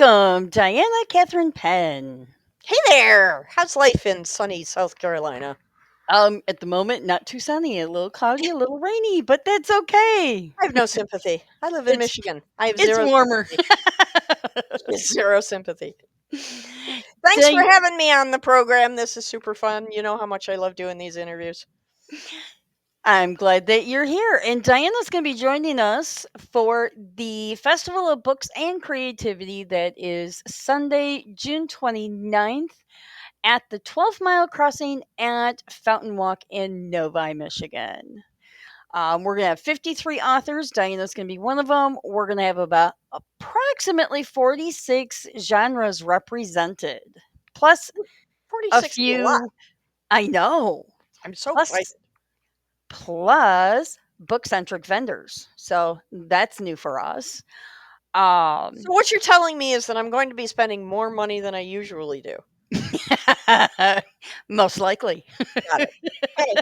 Welcome, Diana Kathryn Penn. Hey there! How's life in sunny South Carolina? At the moment, not too sunny, a little cloudy, a little rainy, but that's okay. I have no sympathy. I live in It's Michigan. I have it's zero warmer. sympathy. Zero sympathy. Thanks for Di- having me on the program. This is super fun. You know how much I love doing these interviews. I'm glad that you're here. And Diana's going to be joining us for the Festival of Books and Creativity that is Sunday, June 29th at the 12-mile crossing at Fountain Walk in Novi, Michigan. We're going to have 53 authors. Diana's going to be one of them. We're going to have about approximately 46 genres represented, plus a 46 is a lot. few, I know, I'm so excited. plus book centric vendors. So that's new for us. So what you're telling me is that I'm going to be spending more money than I usually do. Most likely. Got it. Hey,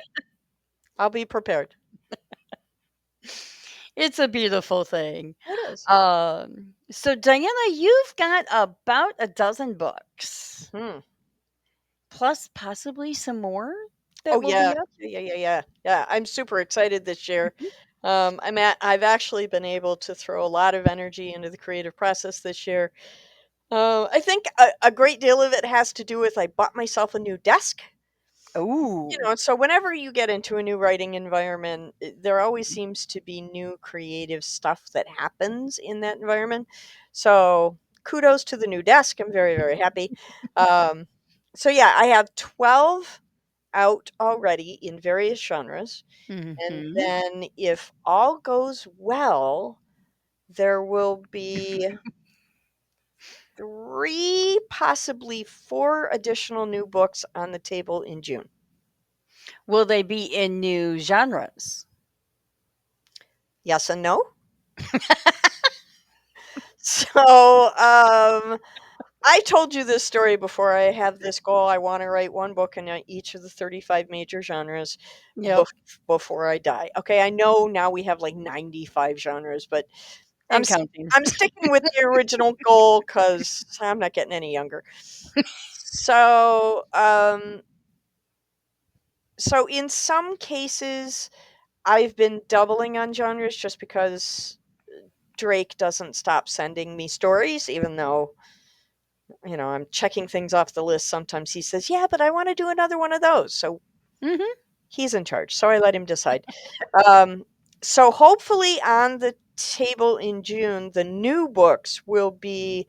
I'll be prepared. It's a beautiful thing. It is. So Diana, you've got about a dozen books, Hmm. plus possibly some more that Oh will yeah. be up. Yeah. I'm super excited this year. I've actually been able to throw a lot of energy into the creative process this year. I think a great deal of it has to do with I bought myself a new desk. Oh, So whenever you get into a new writing environment, there always seems to be new creative stuff that happens in that environment. So kudos to the new desk. I'm very, very happy. Um, so yeah, I have 12 out already in various genres. And hmm. then if all goes well, there will be 3, possibly 4 additional new books on the table in June. Will they be in new genres? Yes and no. So, I told you this story before. I have this goal. I want to write one book in each of the 35 major genres Yep, before I die. Okay, I know now we have like 95 genres, but I'm and s- counting. I'm sticking with the original goal because I'm not getting any younger. So, so in some cases, I've been doubling on genres just because Drake doesn't stop sending me stories, even though, I'm checking things off the list. Sometimes he says, yeah, but I want to do another one of those. So Hmm. he's in charge. So I let him decide. Um, so hopefully on the table in June, the new books will be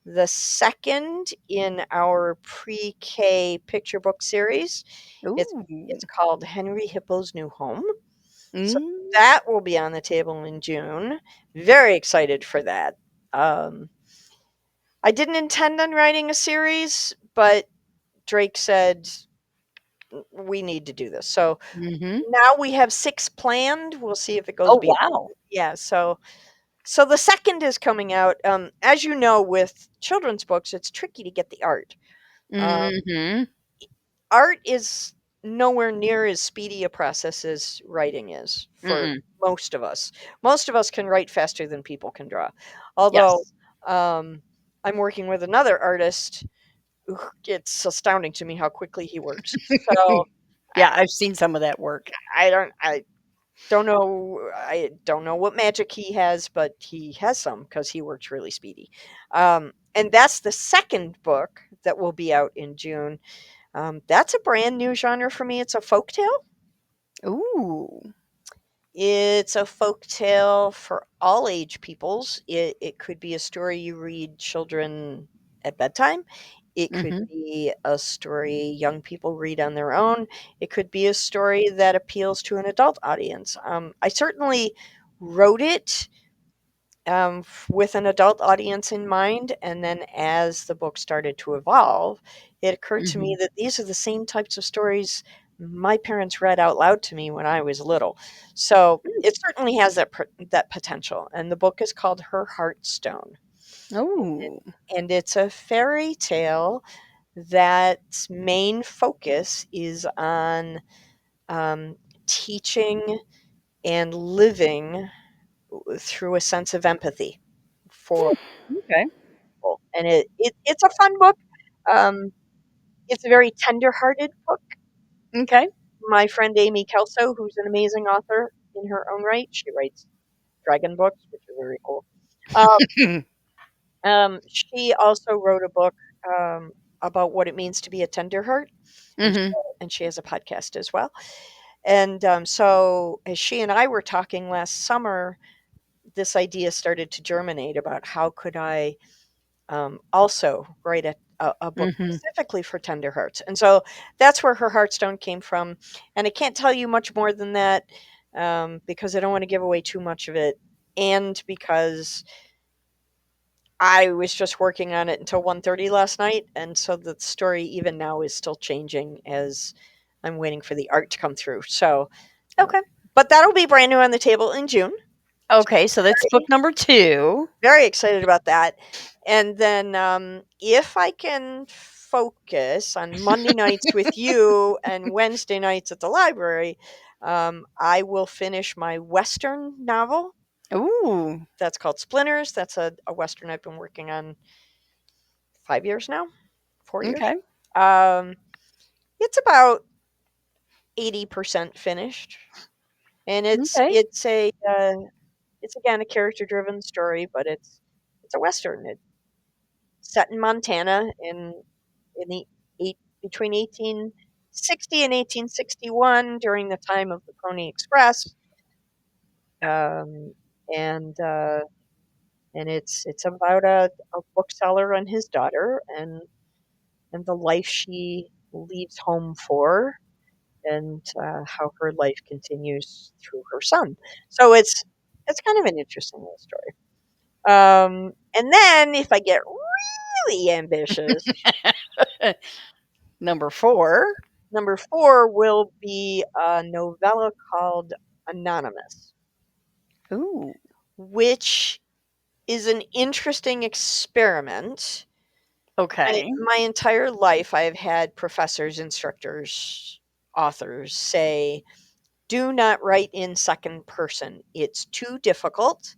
the second in our pre-K picture book series. It's Ooh. it's called Henry Hippo's New Home. So Mm. that will be on the table in June. Very excited for that. Um, I didn't intend on writing a series, but Drake said we need to do this. So Hmm. now we have 6 planned. We'll see if it goes Oh, beyond. wow. Yeah, so the second is coming out. As you know, with children's books, it's tricky to get the art. Um, Hmm. art is nowhere near as speedy a process as writing is for Mm-mm. most of us. Most of us can write faster than people can draw. Although Yes. um, I'm working with another artist, it's astounding to me how quickly he works. So Yeah, I, I've seen some of that work. I don't know what magic he has, but he has some because he works really speedy. And that's the second book that will be out in June. That's a brand new genre for me. It's a folktale. Ooh. It's a folktale for all age peoples. It could be a story you read children at bedtime. It could Hmm. be a story young people read on their own. It could be a story that appeals to an adult audience. I certainly wrote it with an adult audience in mind. And then as the book started to evolve, it occurred to me Hmm. that these are the same types of stories my parents read out loud to me when I was little. So it certainly has that potential. And the book is called Her Heartstone. Oh. And it's a fairy tale that's main focus is on um, teaching and living through a sense of empathy for Okay. people. and it's a fun book. Um, it's a very tender-hearted book. Okay. My friend Amy Kelso, who's an amazing author in her own right, she writes dragon books, which are very cool. Um, she also wrote a book about what it means to be a tender heart, Mhm. and she has a podcast as well. And so, as she and I were talking last summer, this idea started to germinate about how could I also write a book Mhm. specifically for tender hearts. And so that's where her Heartstone came from. And I can't tell you much more than that because I don't want to give away too much of it. And because I was just working on it until 1:30 last night. And so the story, even now, is still changing as I'm waiting for the art to come through. So, uh, Okay. but that'll be brand new on the table in June. Okay, so that's book Very, number 2. very excited about that. And then if I can focus on Monday nights with you and Wednesday nights at the library, I will finish my Western novel. Ooh. That's called Splinters. That's a Western I've been working on 5 years now, 4 years. Okay. Um, it's about 80% finished, and Okay. it's again a character driven story, but it's a Western. It's set in Montana in the between 1860 and 1861 during the time of the Pony Express, um, and uh, and it's about a bookseller and his daughter and the life she leaves home for and how her life continues through her son. So it's kind of an interesting little story. And then if I get really ambitious, Number 4. number four will be a novella called Anonymous, Ooh. which is an interesting experiment. Okay. My entire life, I've had professors, instructors, authors say, do not write in second person. It's too difficult.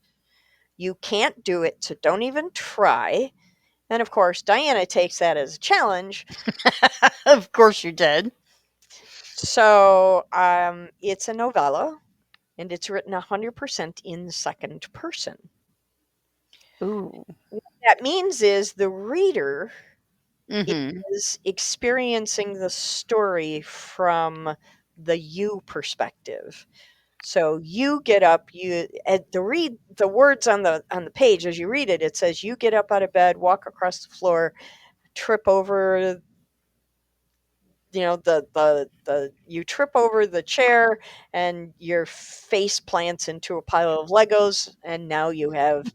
You can't do it, so don't even try. And of course, Diana takes that as a challenge. Of course you did. So it's a novella and it's written 100% in the second person. Ooh. What that means is the reader Mhm. is experiencing the story from the you perspective. So you get up, you at the read the words on the page as you read it, it says you get up out of bed, walk across the floor, trip over the you trip over the chair and your face plants into a pile of Legos and now you have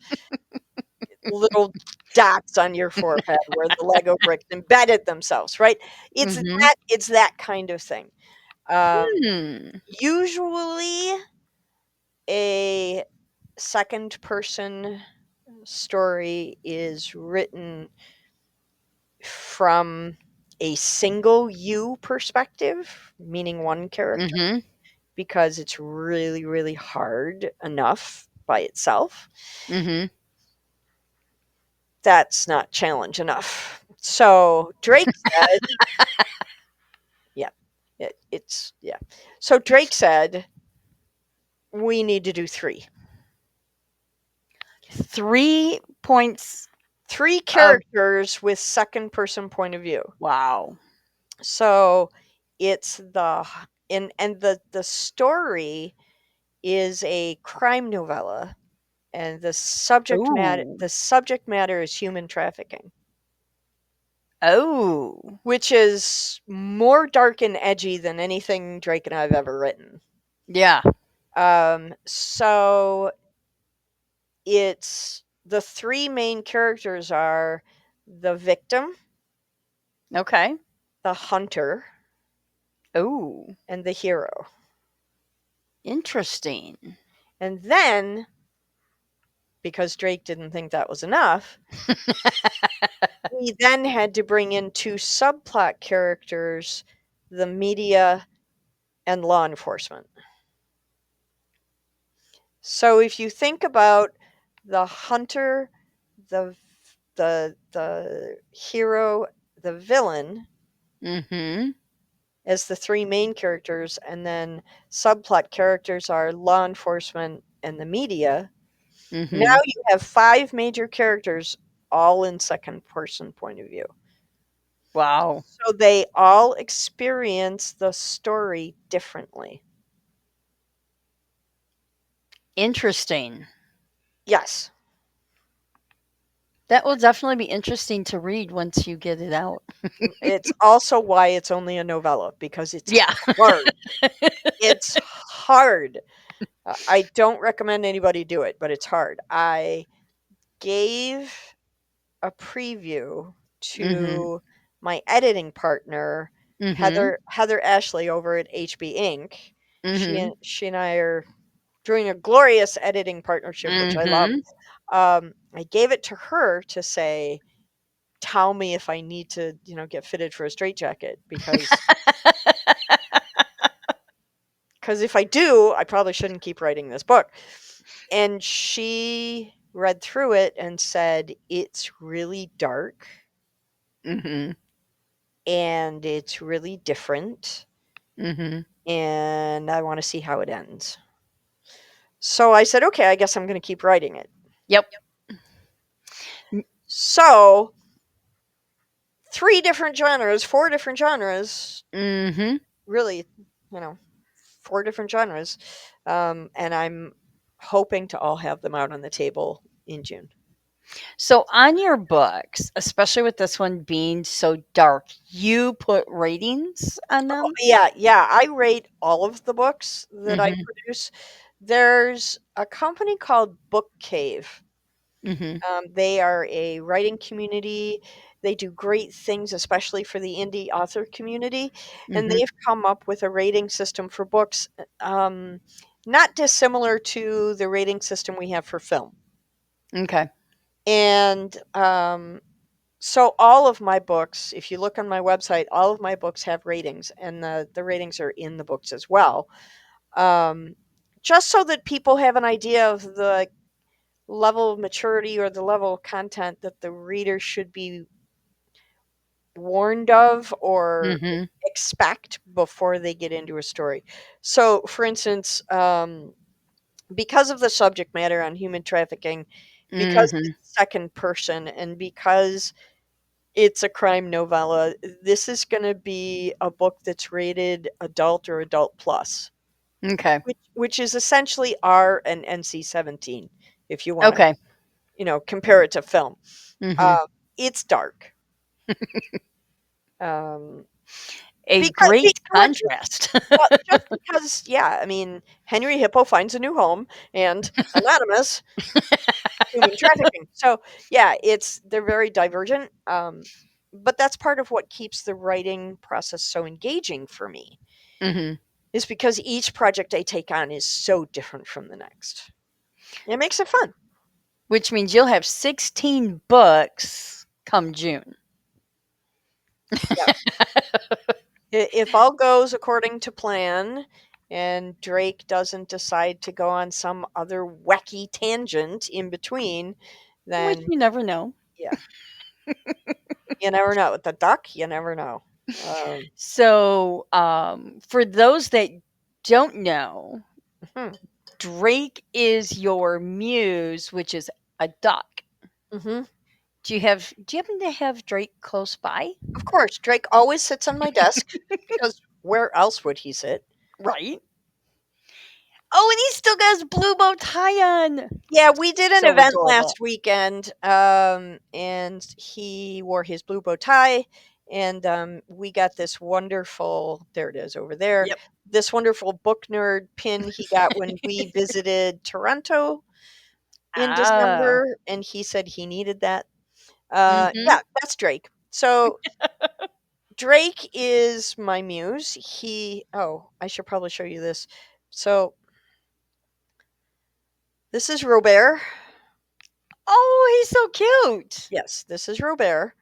little dots on your forehead where the Lego bricks embedded themselves, right? Mhm. It's that kind of thing. Hmm. Usually a second person story is written from a single you perspective, meaning one character, Mhm. because it's really, really hard enough by itself. Mhm. That's not challenge enough. So Drake said, yeah, yeah. So Drake said, we need to do three. 3 points Three of characters with second person point of view. wow. So it's and the story is a crime novella and Ooh. the subject matter is human trafficking, Oh. which is more dark and edgy than anything Drake and I've ever written. Yeah. So it's the three main characters are the victim, Okay. the hunter, Ooh. and the hero. Interesting. And then, because Drake didn't think that was enough, we then had to bring in two subplot characters, the media and law enforcement. So if you think about the hunter, the the hero, the villain, Mhm. as the three main characters, and then subplot characters are law enforcement and the media. Now Mhm. you have five major characters, all in second person point of view. Wow. So they all experience the story differently. Interesting. Yes. That will definitely be interesting to read once you get it out. It's also why it's only a novella, because it's Yeah. hard. It's hard. I don't recommend anybody do it, but it's hard. I gave a preview Mhm. to my editing partner, Mhm. Heather Ashley over at HB Inc. Mhm. She and I are doing a glorious editing partnership, which I love. Mhm. I gave it to her to say, tell me if I need to, get fitted for a straitjacket, because if I do, I probably shouldn't keep writing this book. And she read through it and said, it's really dark Mhm. and it's really different, Mhm. and I want to see how it ends. So I said, okay, I guess I'm going to keep writing it. Yep. So, three different genres, four different genres, Mhm. really, you know, four different genres. And I'm hoping to all have them out on the table in June. So on your books, especially with this one being so dark, you put ratings on Oh, them? yeah, yeah. I rate all of the books that I Mhm. produce. There's a company called Book Cave. Mhm. They are a writing community. They do great things, especially for the indie author community. And Mhm. they've come up with a rating system for books, not dissimilar to the rating system we have for film. Okay. And so, all of my books, if you look on my website, all of my books have ratings, and the ratings are in the books as well. Um, just so that people have an idea of the level of maturity or the level of content that the reader should be warned of or Mhm. expect before they get into a story. So, for instance, because of the subject matter on human trafficking, because Mhm. it's second person, and because it's a crime novella, this is going to be a book that's rated adult or adult plus, Okay. which is essentially R and NC-17, if you want to, Okay. compare it to film. Mhm. Uh, it's dark. Um, A because great well, contrast. just because, yeah, I mean, Henry Hippo finds a new home, and Anonymous, human trafficking. So, yeah, they're very divergent. But that's part of what keeps the writing process so engaging for me, Mhm. is because each project I take on is so different from the next. It makes it fun. Which means you'll have 16 books come June. Yeah. If all goes according to plan and Drake doesn't decide to go on some other wacky tangent in between, Which then you never know. yeah, you never know. With the duck, you never know. Um, So, for those that don't know, hmm Drake is your muse, which is a duck. hmm Do you happen to have Drake close by? Of course, Drake always sits on my desk, because where else would he sit? Right. Oh, and he still got his blue bow tie on. Yeah, we did an So event adorable. last weekend, and he wore his blue bow tie, and we got this wonderful. There it is over there. Yep. This wonderful book nerd pin he got when we visited Toronto in Ah. December, and he said he needed that. Mhm. Yeah, that's Drake. So Drake is my muse. I should probably show you this. So this is Robert. Oh, he's so cute. Yes, this is Robert.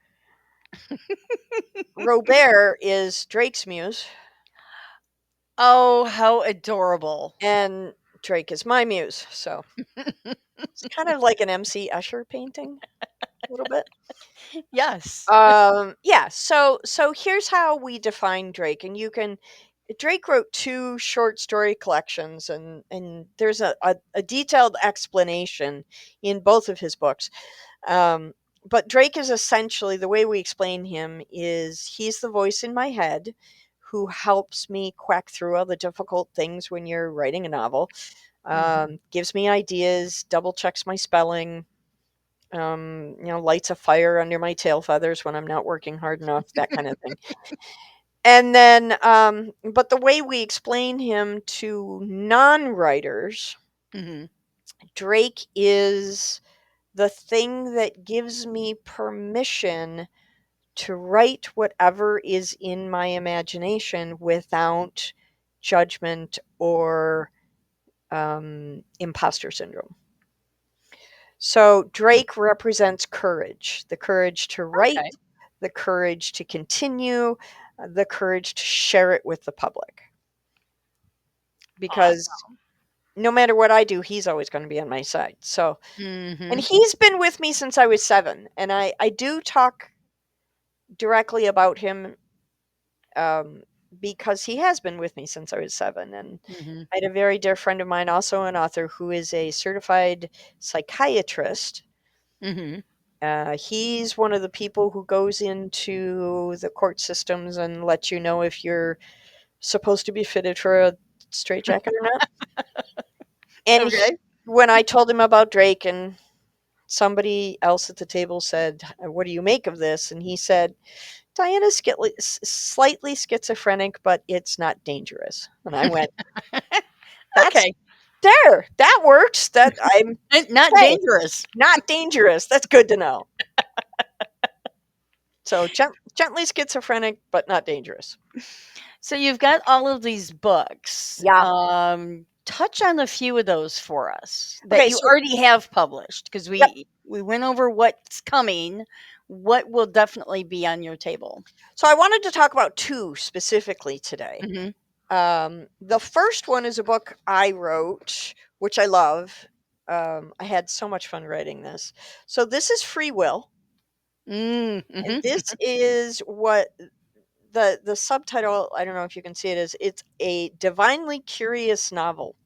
Robert is Drake's muse, Oh, how adorable. and Drake is my muse. So it's kind of like an MC Escher painting. a little bit. Yes. Yeah, so here's how we define Drake, and you can Drake wrote two short story collections, and there's a detailed explanation in both of his books. Um, but Drake is essentially, the way we explain him is he's the voice in my head who helps me quack through all the difficult things when you're writing a novel. Mhm. Gives me ideas, double checks my spelling, lights a fire under my tail feathers when I'm not working hard enough, that kind of thing. And then, but the way we explain him to non writers, Mhm. Drake is the thing that gives me permission to write whatever is in my imagination without judgment or imposter syndrome. So Drake represents courage, the courage to write, Okay. the courage to continue, the courage to share it with the public. Because Awesome. no matter what I do, he's always going to be on my side. So, and Mhm. he's been with me since I was 7. And I do talk directly about him um, because he has been with me since I was 7. And Mhm. I had a very dear friend of mine, also an author, who is a certified psychiatrist. Mhm. He's one of the people who goes into the court systems and lets you know if you're supposed to be fitted for a straitjacket or not. And Okay. when I told him about Drake, and somebody else at the table said, "What do you make of this?" And he said, "Diana's slightly schizophrenic, but it's not dangerous." And I went, "That's Okay. there. That works. That I'm Not okay. dangerous. Not dangerous. That's good to know." So gently schizophrenic, but not dangerous. So you've got all of these books. Yeah. Touch on a few of those for us that Okay. you So already have published, because yep. we went over what's coming. What will definitely be on your table? So I wanted to talk about two specifically today. Mhm. The first one is a book I wrote, which I love. I had so much fun writing this. So this is Free Will, and Mhm. this is what the subtitle. I don't know if you can see it, is it's a divinely curious novel.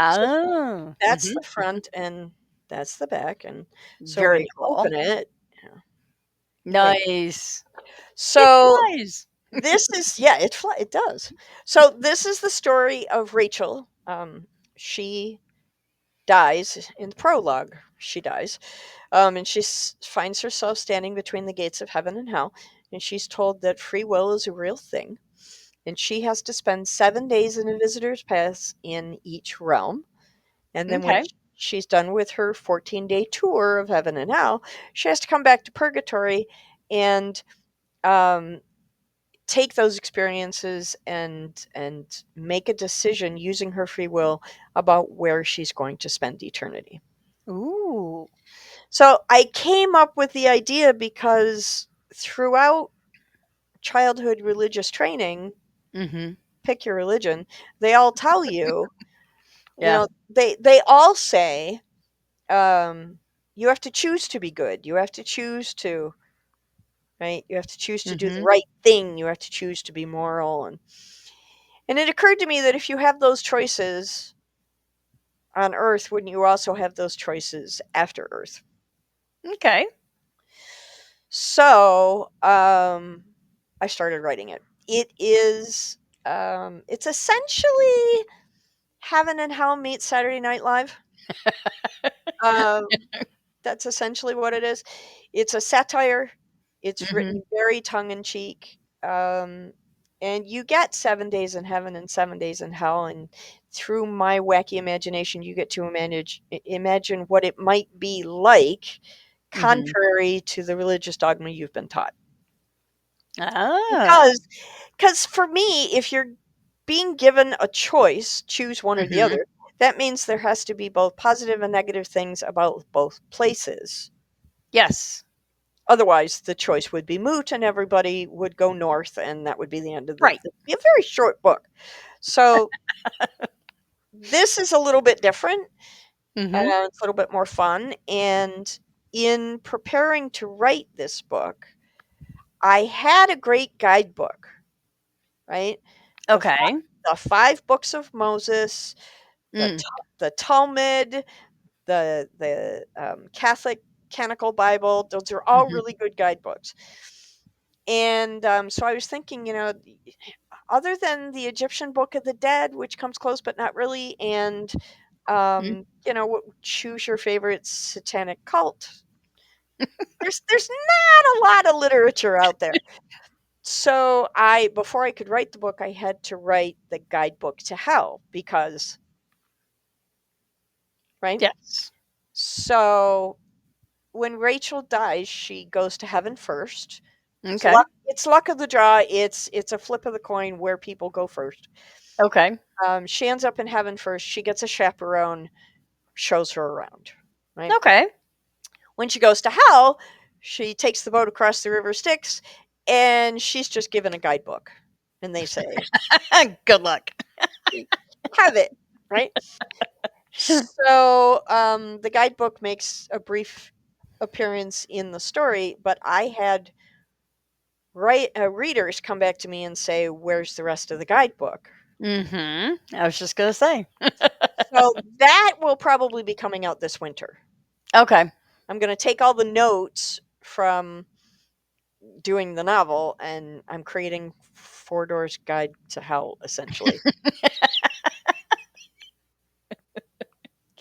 So Oh. that's the Mhm. front, and that's the back, and so when Very you cool. open it, yeah, wait. Nice. It So flies. this is, yeah, it does. So this is the story of Rachel. She dies in the prologue. She dies, and she finds herself standing between the gates of heaven and hell, and she's told that free will is a real thing, and she has to spend 7 days in a visitor's pass in each realm, and then when Okay. she's done with her 14-day tour of heaven and hell, she has to come back to purgatory and um, take those experiences and make a decision using her free will about where she's going to spend eternity. Ooh. So I came up with the idea because throughout childhood religious training, Mhm. pick your religion, they all tell you, Yeah. they all say, um, you have to choose to be good. You have to choose to, right? You have to choose to do the Mhm. right thing. You have to choose to be moral. And it occurred to me that if you have those choices on Earth, wouldn't you also have those choices after Earth? Okay. So I started writing it. It's essentially Heaven and Hell meets Saturday Night Live. Um, that's essentially what it is. It's a satire. It's Mhm. written very tongue in cheek. And you get 7 days in heaven and 7 days in hell. And through my wacky imagination, you get to imagine what it might be like, Mhm. contrary to the religious dogma you've been taught. Ah. Because for me, if you're being given a choice, choose one or the Mhm. other, that means there has to be both positive and negative things about both places. Yes. Otherwise, the choice would be moot and everybody would go north, and that would be the end of the. Right. It'd be a very short book. So this is a little bit different. Mhm. It's a little bit more fun, and in preparing to write this book, I had a great guidebook, right? The Okay. the 5 books of Moses, the Mm. the Talmud, the Catholic Canonical Bible. Those are all Mhm. really good guidebooks. And so I was thinking, other than the Egyptian Book of the Dead, which comes close but not really, and Mm. choose your favorite satanic cult. There's not a lot of literature out there. So I before I could write the book, I had to write the guidebook to hell because, right? Yes. So when Rachel dies, she goes to heaven first. Okay. It's luck of the draw. It's a flip of the coin where people go first. Okay. She ends up in heaven first. She gets a chaperone, shows her around. Right Okay. when she goes to hell, she takes the boat across the river Styx, and she's just given a guidebook, and they say, Good luck. "Have it." Right. So the guidebook makes a brief appearance in the story, but I had readers come back to me and say, "Where's the rest of the guidebook?" I was just gonna say. So that will probably be coming out this winter. Okay. I'm going to take all the notes from doing the novel, and I'm creating Four Doors Guide to Hell, essentially.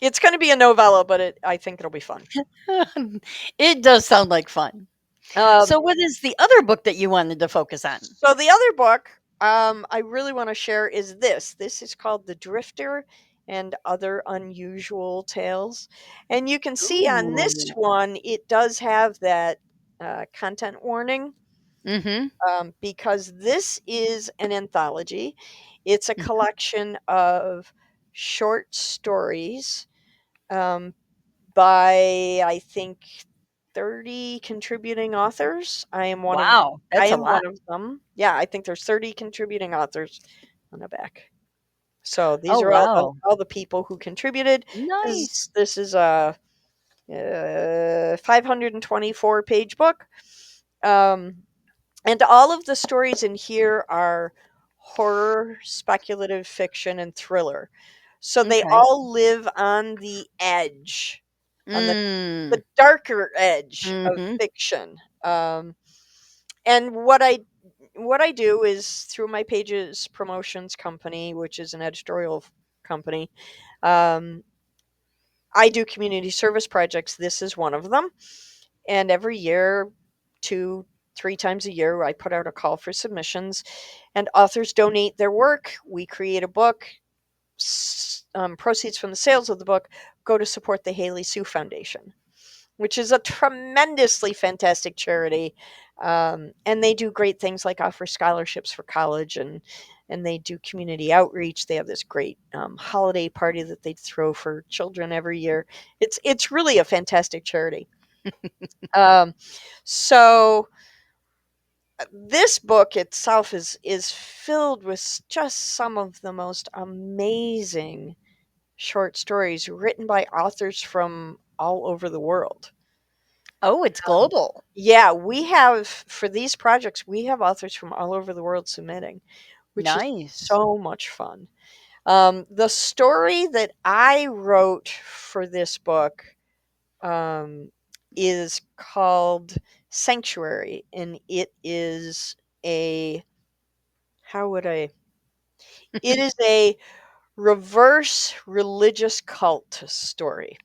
It's going to be a novella, but I think it'll be fun. It does sound like fun. Um, So, what is the other book that you wanted to focus on? so the other book I really want to share is this. This is called The Drifter and Other Unusual Tales. And you can see on this Ooh. one, it does have that content warning, Mhm. because this is an anthology. It's a Mhm. collection of short stories, um, by I think 30 contributing authors. Wow, I that's a am lot. one of them. Yeah, I think there's 30 contributing authors on the back. So Oh, these are wow. all the people who contributed. Nice. This is a 524 page book. Um, and all of the stories in here are horror, speculative fiction, and thriller. So they Okay. all live on the edge, on Mm. the darker edge of Mhm. fiction. And what I do is through my Pages Promotions company, which is an editorial company. Um, I do community service projects. This is one of them, and every year, 2 3 times a year, I put out a call for submissions, and authors donate their work. We create a book. Proceeds from the sales of the book go to support the Haley Sue Foundation, which is a tremendously fantastic charity. And they do great things like offer scholarships for college, and they do community outreach. They have this great holiday party that they throw for children every year. It's really a fantastic charity. Um, so this book itself is filled with just some of the most amazing short stories written by authors from all over the world. Oh, it's global. Yeah, we have for these projects, we have authors from all over the world submitting, which is Nice. so much fun. The story that I wrote for this book um, is called Sanctuary, and it is a how would I? It is a reverse religious cult story.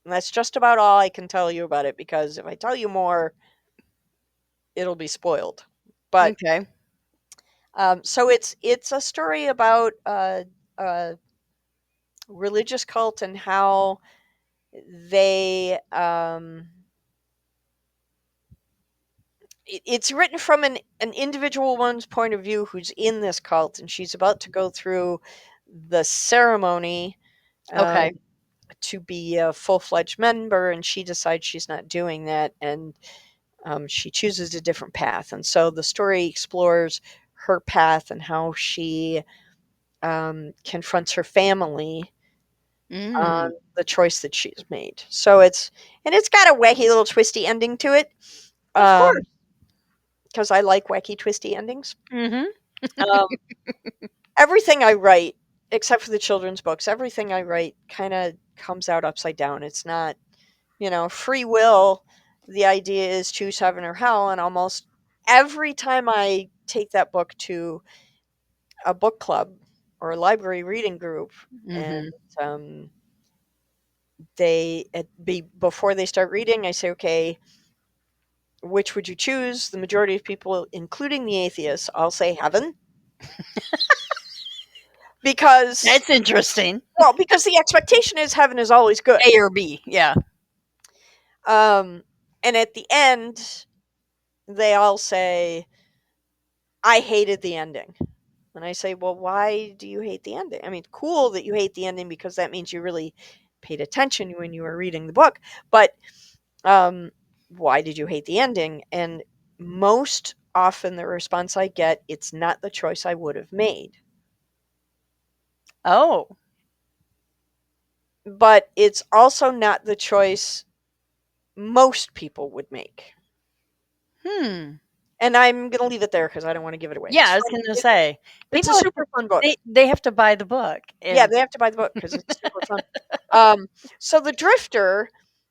And that's just about all I can tell you about it because if I tell you more, it'll be spoiled. But Okay. so it's a story about a religious cult and how they it's written from an individual one's point of view who's in this cult, and she's about to go through the ceremony Okay. um, to be a full-fledged member, and she decides she's not doing that, and she chooses a different path. And so the story explores her path and how she confronts her family on Mm. the choice that she's made. So it's got a wacky little twisty ending to it. Of course. Because I like wacky twisty endings. Mhm. Um, everything I write, except for the children's books, everything I write kind of comes out upside down. It's not, free will. The idea is choose heaven or hell, and almost every time I take that book to a book club or a library reading group, and Mhm. um, before they start reading, I say, okay, which would you choose? The majority of people, including the atheists, all say heaven because That's interesting. because the expectation is heaven is always good. A or B. Yeah. Um, and at the end, they all say, I hated the ending. And I say, well, why do you hate the ending? I mean, cool that you hate the ending because that means you really paid attention when you were reading the book. But um, why did you hate the ending? And most often the response I get, it's not the choice I would have made. Oh. But it's also not the choice most people would make. Hmm. And I'm going to leave it there because I don't want to give it away. Yeah, I was gonna say It's people a have to, super fun book. they have to buy the book Yeah, and they have to buy the book because it's super fun. So the Drifter,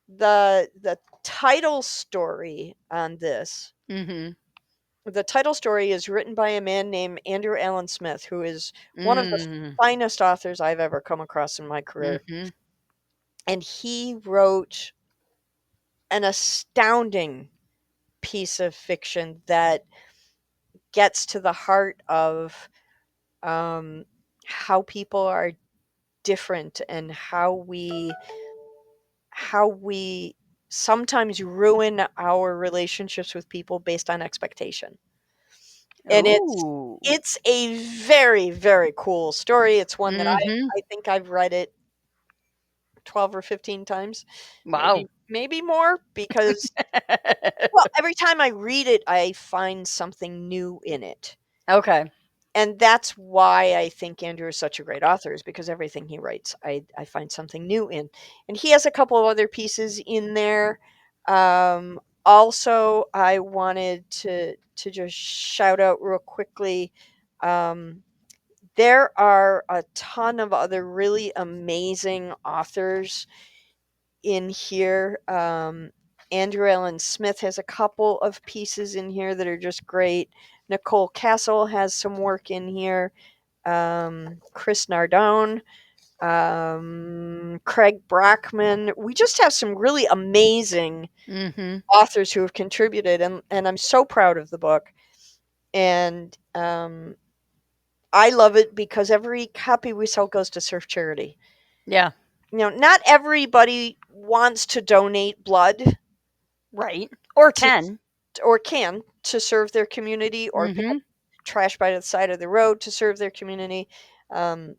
the title story on this, Mhm. the title story is written by a man named Andrew Allen Smith, who is one of the Mm. finest authors I've ever come across in my career. Mhm. And he wrote an astounding piece of fiction that gets to the heart of um, how people are different and how we sometimes ruin our relationships with people based on expectation. And it's Ooh. it's a very, very cool story. It's one that Mhm. I think I've read it 12 or 15 times, Wow. maybe more because well, every time I read it, I find something new in it. Okay. And that's why I think Andrew is such a great author, is because everything he writes, I find something new in. And he has a couple of other pieces in there. Also, I wanted to just shout out real quickly. Um, there are a ton of other really amazing authors in here. Andrew Allen Smith has a couple of pieces in here that are just great. Nicole Castle has some work in here. Chris Nardone, Craig Brockman. We just have some really amazing Mhm. authors who have contributed, and I'm so proud of the book. And I love it because every copy we sell goes to surf charity. Yeah. Not everybody wants to donate blood Right. Or to 10. or can to serve their community or pick up Mhm. trash by the side of the road to serve their community. Um,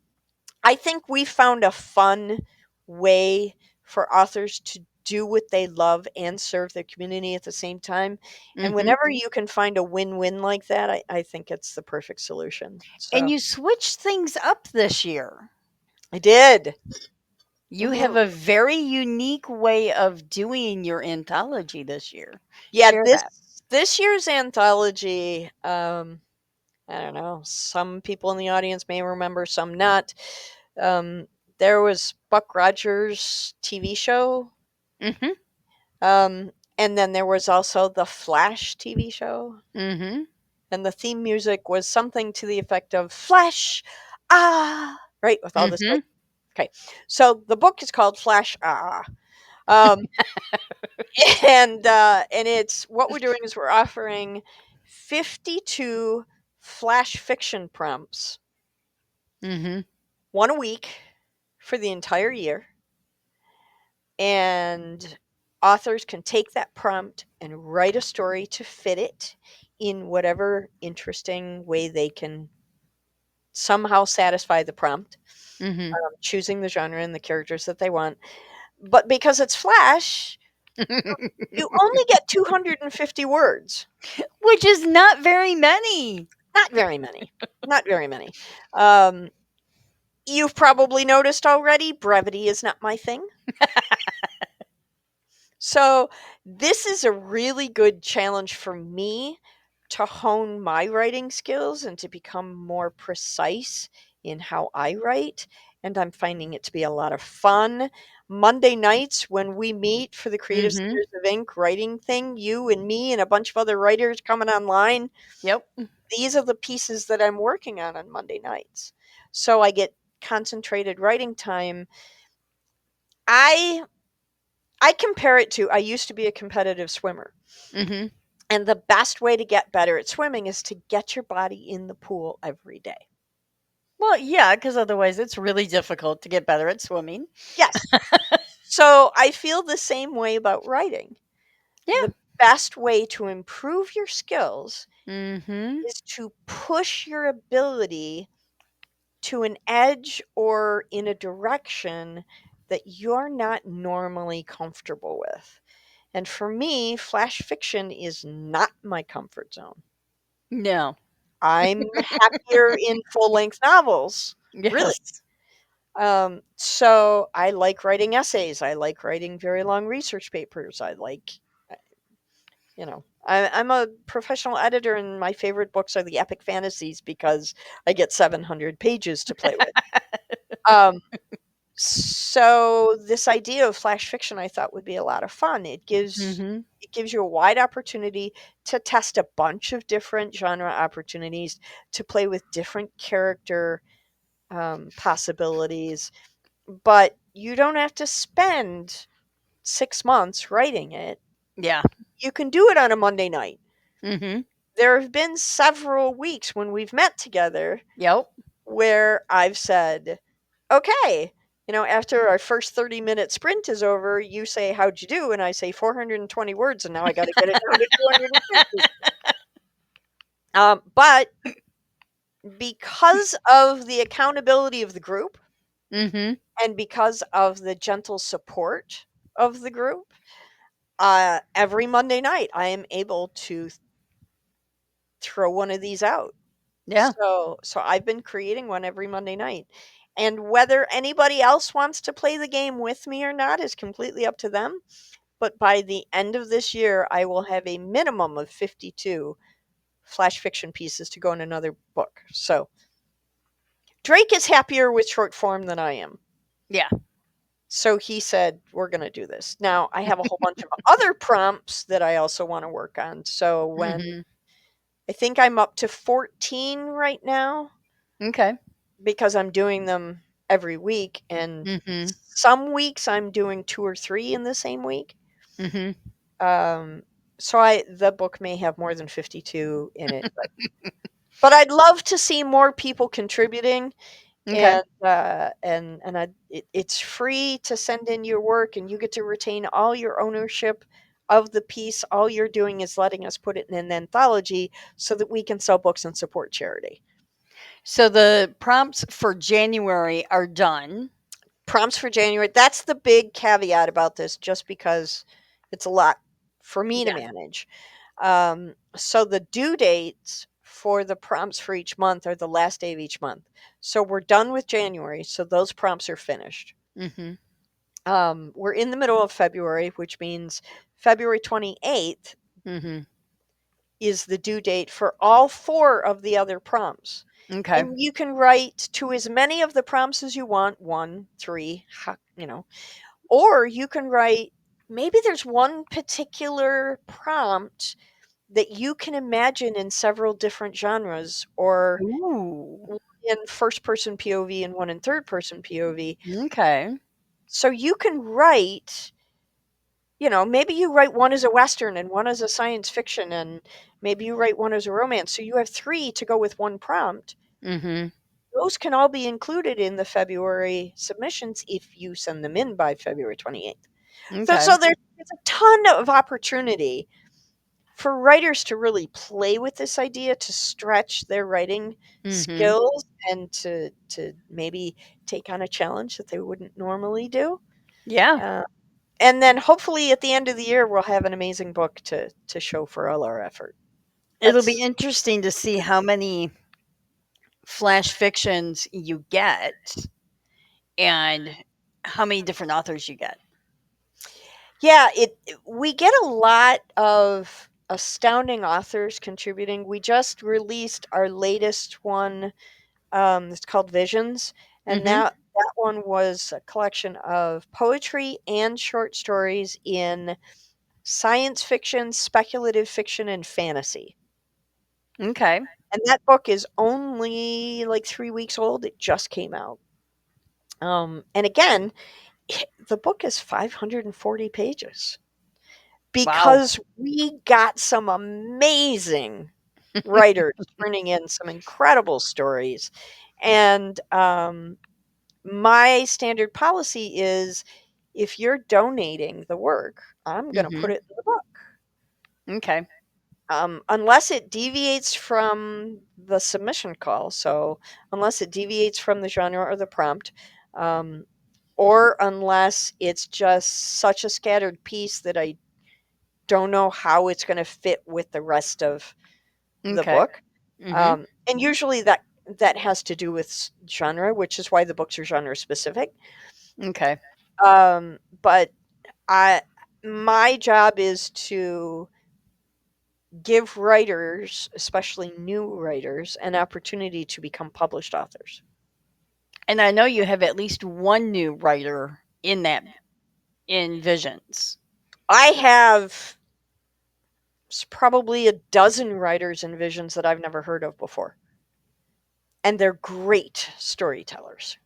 I think we found a fun way for authors to do what they love and serve their community at the same time. And Mhm. whenever you can find a win win like that, I think it's the perfect solution. And So you switched things up this year. I did. You hmm have a very unique way of doing your anthology this year. Yeah, Share this that. this year's anthology, I don't know, some people in the audience may remember, some not. Um, there was Buck Rogers' TV show. Mhm. And then there was also the Flash TV show, Mhm. and the theme music was something to the effect of Flash, right, with all this. Like, Mhm. okay, so the book is called Flash, um, and it's what we're doing is we're offering 52 Flash fiction prompts, Mhm. one a week for the entire year, and authors can take that prompt and write a story to fit it in whatever interesting way they can somehow satisfy the prompt, Mhm. choosing the genre and the characters that they want. But because it's Flash, you only get 250 words. Which is not very many. Not very many. Not very many. Um, You've probably noticed already, brevity is not my thing. So, this is a really good challenge for me to hone my writing skills and to become more precise in how I write. And I'm finding it to be a lot of fun. Monday nights, when we meet for the Creative Mhm. Centers of Ink writing thing, you and me and a bunch of other writers coming online, Yep. these are the pieces that I'm working on Monday nights. So I get concentrated writing time. I I compare it to I used to be a competitive swimmer. Mhm. And the best way to get better at swimming is to get your body in the pool every day. Well, yeah, because otherwise it's really difficult to get better at swimming. Yes. So I feel the same way about writing. Yeah. The best way to improve your skills Mhm. is to push your ability to an edge or in a direction that you're not normally comfortable with. And for me, flash fiction is not my comfort zone. No. I'm happier in full length novels, really. Yes. So I like writing essays. I like writing very long research papers. Uh, I'm a professional editor, and my favorite books are the epic fantasies because I get 700 pages to play with. Um, so this idea of flash fiction, I thought would be a lot of fun. Mhm. It gives you a wide opportunity to test a bunch of different genre opportunities, to play with different character possibilities, but you don't have to spend 6 months writing it. Yeah. You can do it on a Monday night. Mhm. There have been several weeks when we've met together Yep. where I've said, okay, after our first 30-minute sprint is over, you say, how'd you do? And I say 420 words, and now I got to get it down to 250. But because of the accountability of the group Mhm. and because of the gentle support of the group, every Monday night I am able to throw one of these out. Yeah. So I've been creating one every Monday night. And whether anybody else wants to play the game with me or not is completely up to them. But by the end of this year, I will have a minimum of 52 flash fiction pieces to go in another book. So Drake is happier with short form than I am. Yeah. So he said, we're going to do this. Now, I have a whole bunch of other prompts that I also want to work on. So Mhm. I think I'm up to 14 right now Okay. because I'm doing them every week. And Mhm. some weeks I'm doing two or three in the same week. Mhm. Um, so the book may have more than 52 in it, but I'd love to see more people contributing. Okay. And it's free to send in your work, and you get to retain all your ownership of the piece. All you're doing is letting us put it in an anthology so that we can sell books and support charity. So the prompts for January are done. Prompts for January, that's the big caveat about this, just because it's a lot for me to Yeah. manage. So the due dates for the prompts for each month are the last day of each month. So we're done with January, so those prompts are finished. Mhm. We're in the middle of February, which means February 28th Mhm. is the due date for all four of the other prompts. Okay. And you can write to as many of the prompts as you want, one, three, or you can write, maybe there's one particular prompt that you can imagine in several different genres, or Ooh. one in first person POV and one in third person POV. Okay. So you can write, maybe you write one as a Western and one as a science fiction, and maybe you write one as a romance. So you have three to go with one prompt. Mhm. Those can all be included in the February submissions if you send them in by February 28th. So, Okay. so there's a ton of opportunity for writers to really play with this idea, to stretch their writing Mhm. skills, and to maybe take on a challenge that they wouldn't normally do. Yeah. Uh, and then hopefully at the end of the year we'll have an amazing book to show for all our effort. It'll be That's interesting to see how many flash fictions you get. and how many different authors you get. Yeah, we get a lot of astounding authors contributing. We just released our latest one. It's called Visions, and Mhm. that one was a collection of poetry and short stories in science fiction, speculative fiction, and fantasy. Okay. And that book is only like 3 weeks old. It just came out. And again, the book is 540 pages Wow. because we got some amazing writers turning in some incredible stories. And my standard policy is if you're donating the work, I'm going to put Mhm. it in the book. Okay. Unless it deviates from the submission call. So, unless it deviates from the genre or the prompt, um, or unless it's just such a scattered piece that I don't know how it's going to fit with the rest of the Okay. book. Mhm. And usually that has to do with genre, which is why the books are genre specific. Okay. But I my job is to give writers, especially new writers, an opportunity to become published authors. And I know you have at least one new writer in that in Visions. I have probably a dozen writers and visions that I've never heard of before, and they're great storytellers.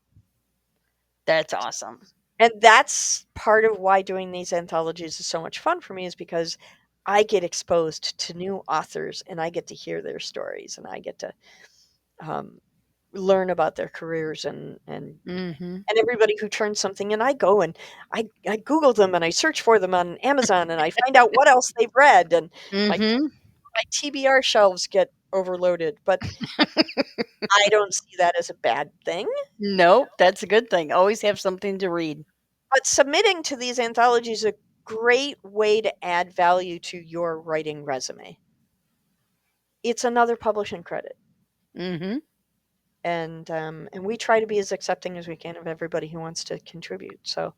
That's awesome. And that's part of why doing these anthologies is so much fun for me, is because I get exposed to new authors and I get to hear their stories and I get to um, learn about their careers Mhm. and everybody who turns something in. I go and I Google them and I search for them on Amazon and I find out what else they've read, and my Mhm. my TBR shelves get overloaded. But I don't see that as a bad thing. Nope, that's a good thing. Always have something to read. But submitting to these anthologies is a great way to add value to your writing resume. It's another publishing credit, Mhm. and we try to be as accepting as we can of everybody who wants to contribute. So,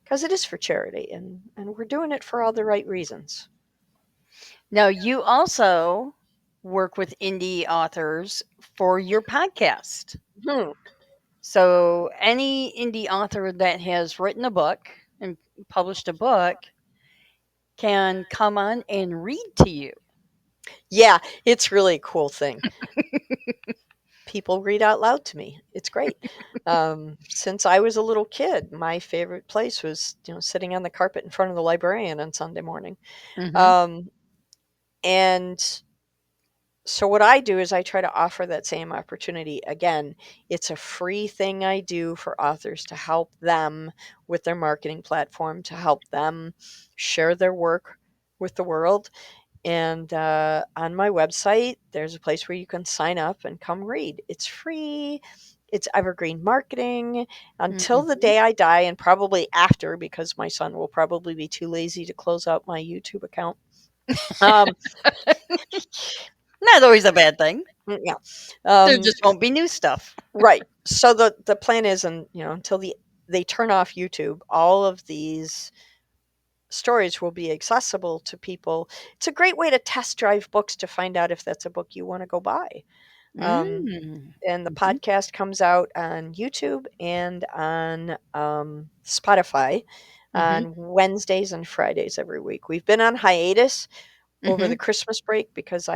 because it is for charity, and we're doing it for all the right reasons. Now you also work with indie authors for your podcast. Hmm. So any indie author that has written a book and published a book can come on and read to you. Yeah, it's really a cool thing. People read out loud to me. It's great. Since I was a little kid, my favorite place was, sitting on the carpet in front of the librarian on Sunday morning. Mhm. Um, and so what I do is I try to offer that same opportunity. Again, it's a free thing I do for authors to help them with their marketing platform, to help them share their work with the world. And on my website, there's a place where you can sign up and come read. It's free. It's evergreen marketing until the Mhm. day I die, and probably after, because my son will probably be too lazy to close out my YouTube account. Um, Not always a bad thing. yeah. There Um, just won't be new stuff. right. So the plan is, and until they turn off YouTube, all of these stories will be accessible to people. It's a great way to test drive books to find out if that's a book you want to go buy. Um, Mm. and the Mhm. podcast comes out on YouTube and on Spotify Mhm. on Wednesdays and Fridays every week. We've been on hiatus over the Mhm. Christmas break because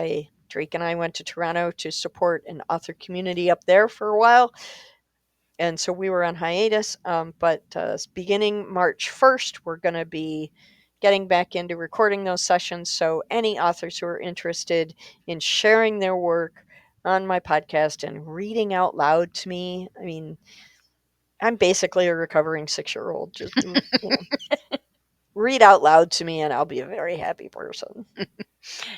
Drake and I went to Toronto to support an author community up there for a while, and so we were on hiatus. But beginning March 1st, we're going to be getting back into recording those sessions. So any authors who are interested in sharing their work on my podcast and reading out loud to me, I mean, I'm basically a recovering 6-year-old. Just read out loud to me, and I'll be a very happy person.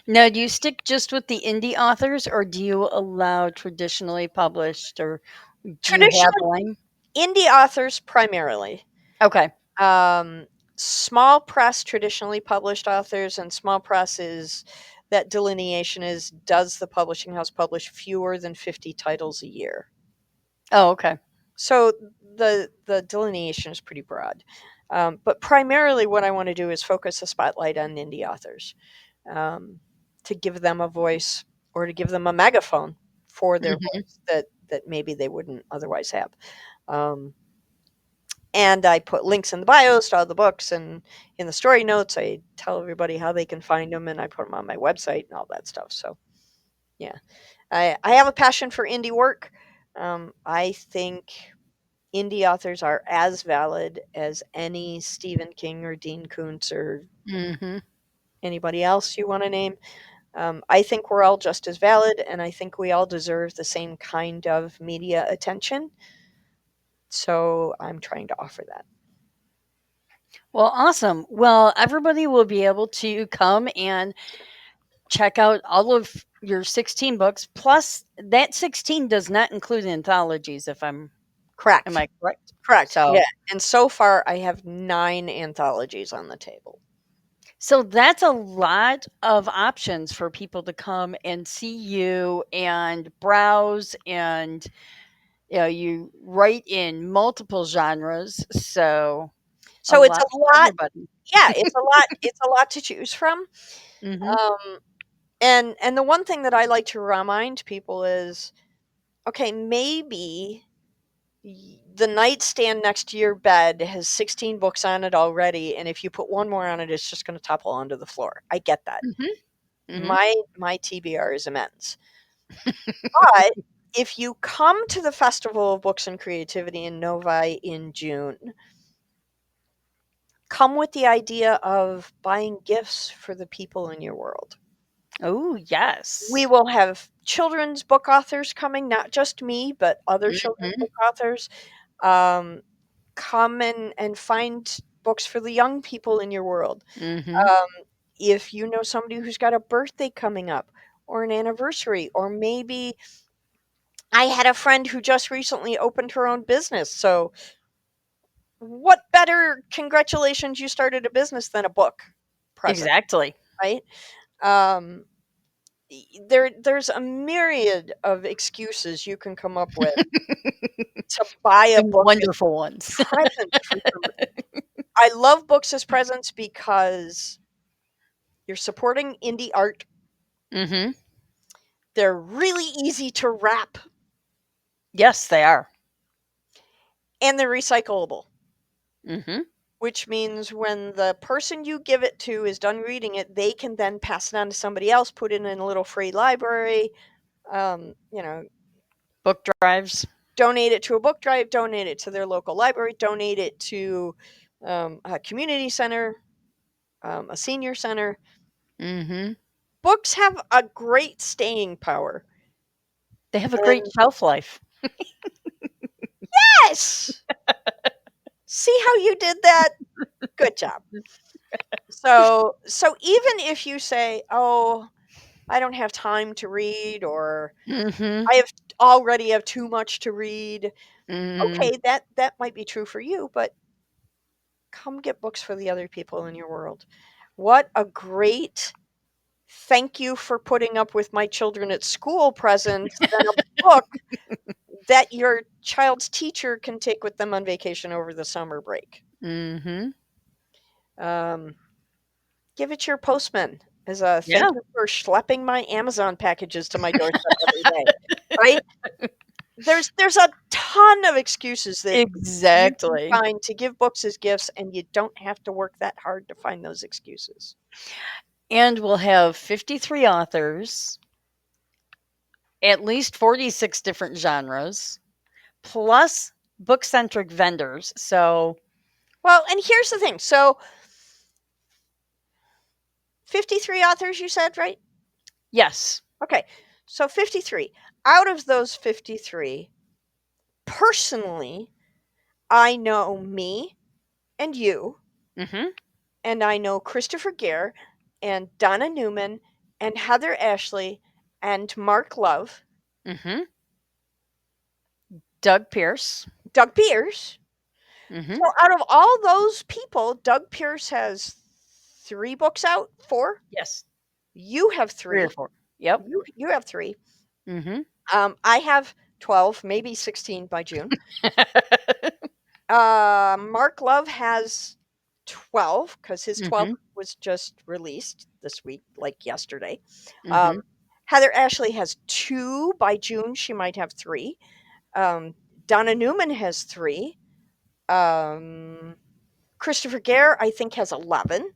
Now, do you stick just with the indie authors, or do you allow traditionally published, or do you have Traditional one? indie authors primarily. Okay. Um, Small press, traditionally published authors, and small press is that delineation is, does the publishing house publish fewer than 50 titles a year? Oh, okay. So the delineation is pretty broad, but primarily what I want to do is focus the spotlight on indie authors, um, to give them a voice or to give them a megaphone for their Mhm. voice that maybe they wouldn't otherwise have. Um, and I put links in the bios to all the books, and in the story notes, I tell everybody how they can find them, and I put them on my website and all that stuff. So yeah, I have a passion for indie work. I think indie authors are as valid as any Stephen King or Dean Koontz or Mhm. anybody else you want to name. I think we're all just as valid, and I think we all deserve the same kind of media attention. So I'm trying to offer that. Well, awesome. Well, everybody will be able to come and check out all of your 16 books. Plus, that 16 does not include anthologies, if I'm, am Correct. I correct? Correct. So, Yeah. And so far, I have 9 anthologies on the table. so that's a lot of options for people to come and see you and browse, and you write in multiple genres, so a So it's lot a for lot. everybody. Yeah, it's a lot. It's a lot to choose from. Mhm. Um, and the one thing that I like to remind people is, okay, maybe the nightstand next to your bed has 16 books on it already, and if you put one more on it, it's just going to topple onto the floor. I get that. Mhm. Mhm. My TBR is immense. But if you come to the Festival of Books and Creativity in Novi in June, come with the idea of buying gifts for the people in your world. Oh, We yes. will have children's book authors coming, not just me, but other children's Mhm. book authors. Um, Come and find books for the young people in your world. Mhm. Um, if you know somebody who's got a birthday coming up or an anniversary, or maybe I had a friend who just recently opened her own business. So, what better congratulations you started a business than a book present, Exactly. right? Um, there's a myriad of excuses you can come up with to buy a And book as wonderful ones. a present for somebody. I love books as presents because you're supporting indie art. Mhm. They're really easy to wrap, Yes, they are. and they're recyclable, Mhm. which means when the person you give it to is done reading it, they can then pass it on to somebody else, put it in a little free library, you know, Book drives. donate it to a book drive, donate it to their local library, donate it to a community center, a senior center. Mhm. Books have a great staying power. They have a great And shelf life. yes, see how you did that? Good job. So even if you say, "Oh, I don't have time to read," or Mhm. "I have already have too much to read," Mhm. okay, that might be true for you, but come get books for the other people in your world. What a great thank you for putting up with my children at school present than a book that your child's teacher can take with them on vacation over the summer break. Mhm. Um, Give it to your postman as a Yeah. thank you for schlepping my Amazon packages to my doorstep every day, right? There's a ton of excuses that you can Exactly. find to give books as gifts, and you don't have to work that hard to find those excuses. And we'll have 53 authors, at least 46 different genres, plus book centric vendors. So, Well, and here's the thing. So 53 authors, you said, right? yes. Okay. So 53. Out of those 53, personally, I know me and you, Mhm. and I know Christopher Gere and Donna Newman and Heather Ashley and Mark Love, Mhm. Doug Pierce. Doug Pierce. Mhm. So out of all those people, Doug Pierce has 3 books out, 4. Yes. You have 3 or three. 4. Yep. You have 3. Mhm. I have 12, maybe 16 by June. Mark Love has 12 because his 12 Mm-hmm. was just released this week, like yesterday. Um, Mm-hmm. Heather Ashley has 2 by June. She might have 3. Um, Donna Newman has 3. Um, Christopher Gare, I think, has 11.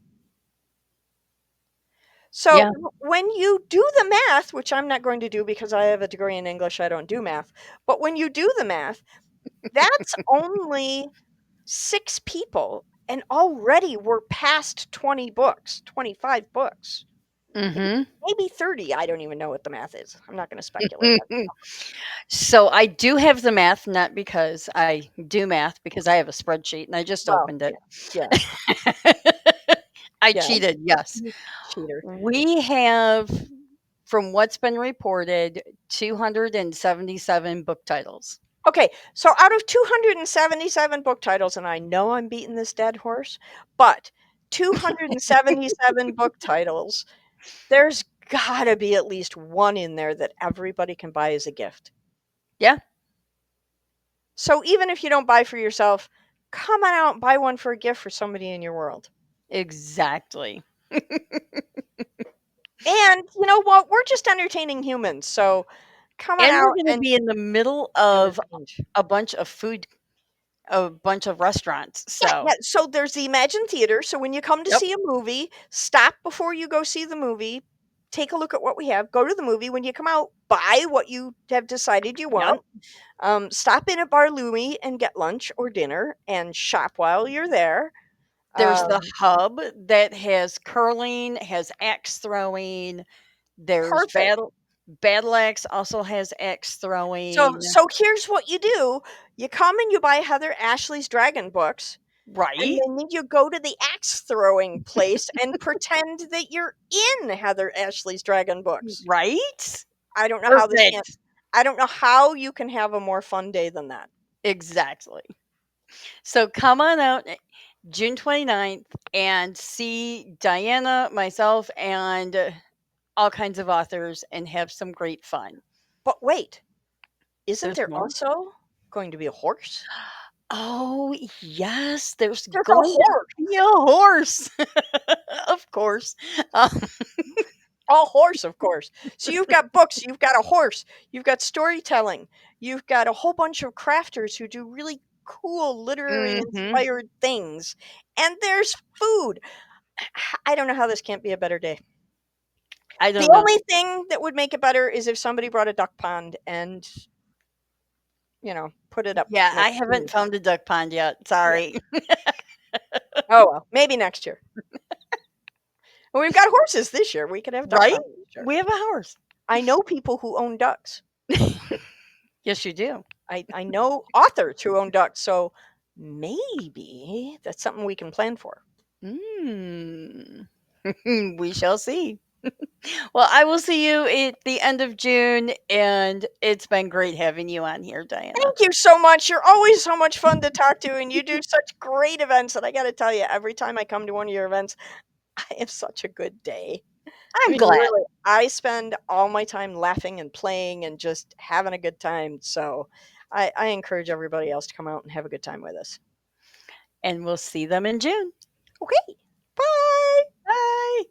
So Yeah. when you do the math, which I'm not going to do because I have a degree in English, I don't do math. But when you do the math, that's only 6 people, and already we're past 20 books, 25 books, maybe, Mm-hmm. maybe 30. I don't even know what the math is. I'm not going to speculate on that. So I do have the math, not because I do math, because I have a spreadsheet and I just Well, opened yeah, it. yeah, I yeah. cheated, yes. You cheater. We have, from what's been reported, 277 book titles. Okay, so out of 277 book titles, and I know I'm beating this dead horse, but 277 book titles, there's gotta be at least one in there that everybody can buy as a gift. Yeah, So even if you don't buy for yourself, come on out and buy one for a gift for somebody in your world. exactly. And you know what? We're just entertaining humans. So come on And we're out going to and be in the middle of entertain. a bunch of food, a bunch of restaurants. Yeah, So, yeah. So there's the Imagine Theater. So when you come to yep, see a movie, stop before you go see the movie. Take a look at what we have. Go to the movie. When you come out, buy what you have decided you yep. want. Stop in at Bar Louie and get lunch or dinner and shop while you're there. There's the Um, hub that has curling, has axe throwing. There's Perfect. battle axe also has axe So throwing. so here's what you do. You come and you buy Heather Ashley's Dragon books, and Right? then you go to the axe throwing place and pretend that you're in Heather Ashley's Dragon books. Right? I don't know how this can't Perfect. I don't know how you can have a more fun day than that. Exactly. So come on out June 29th and see Diana, myself, and all kinds of authors and have some great fun. But wait, isn't There's there more. also going to be a horse? Oh, yes, there's There's a going to horse. be a horse. Of course. Um, A horse, of course. So you've got books, you've got a horse, you've got storytelling, you've got a whole bunch of crafters who do really cool literary mhm. inspired things, and there's food. I don't know how this can't be a better day. I The don't know. only thing that would make it better is if somebody brought a duck pond and, put it up Yeah, I next to haven't me. found a duck pond yet. Yeah. Sorry. Oh well, maybe next year. Well, we've got horses this year. We could have duck Right? ponds this year. We have a horse. I know people who own ducks. Yes, you do. I know authors who own ducks, so maybe that's something we can plan for. Mm. We shall see. Well, I will see you at the end of June, and it's been great having you on here, Diana. Thank you so much. You're always so much fun to talk to, and you do such great events. And I got to tell you, every time I come to one of your events, I have such a good day. I I'm mean, glad. really, I spend all my time laughing and playing and just having a good time. So I encourage everybody else to come out and have a good time with us. And we'll see them in June. Okay, bye. Bye.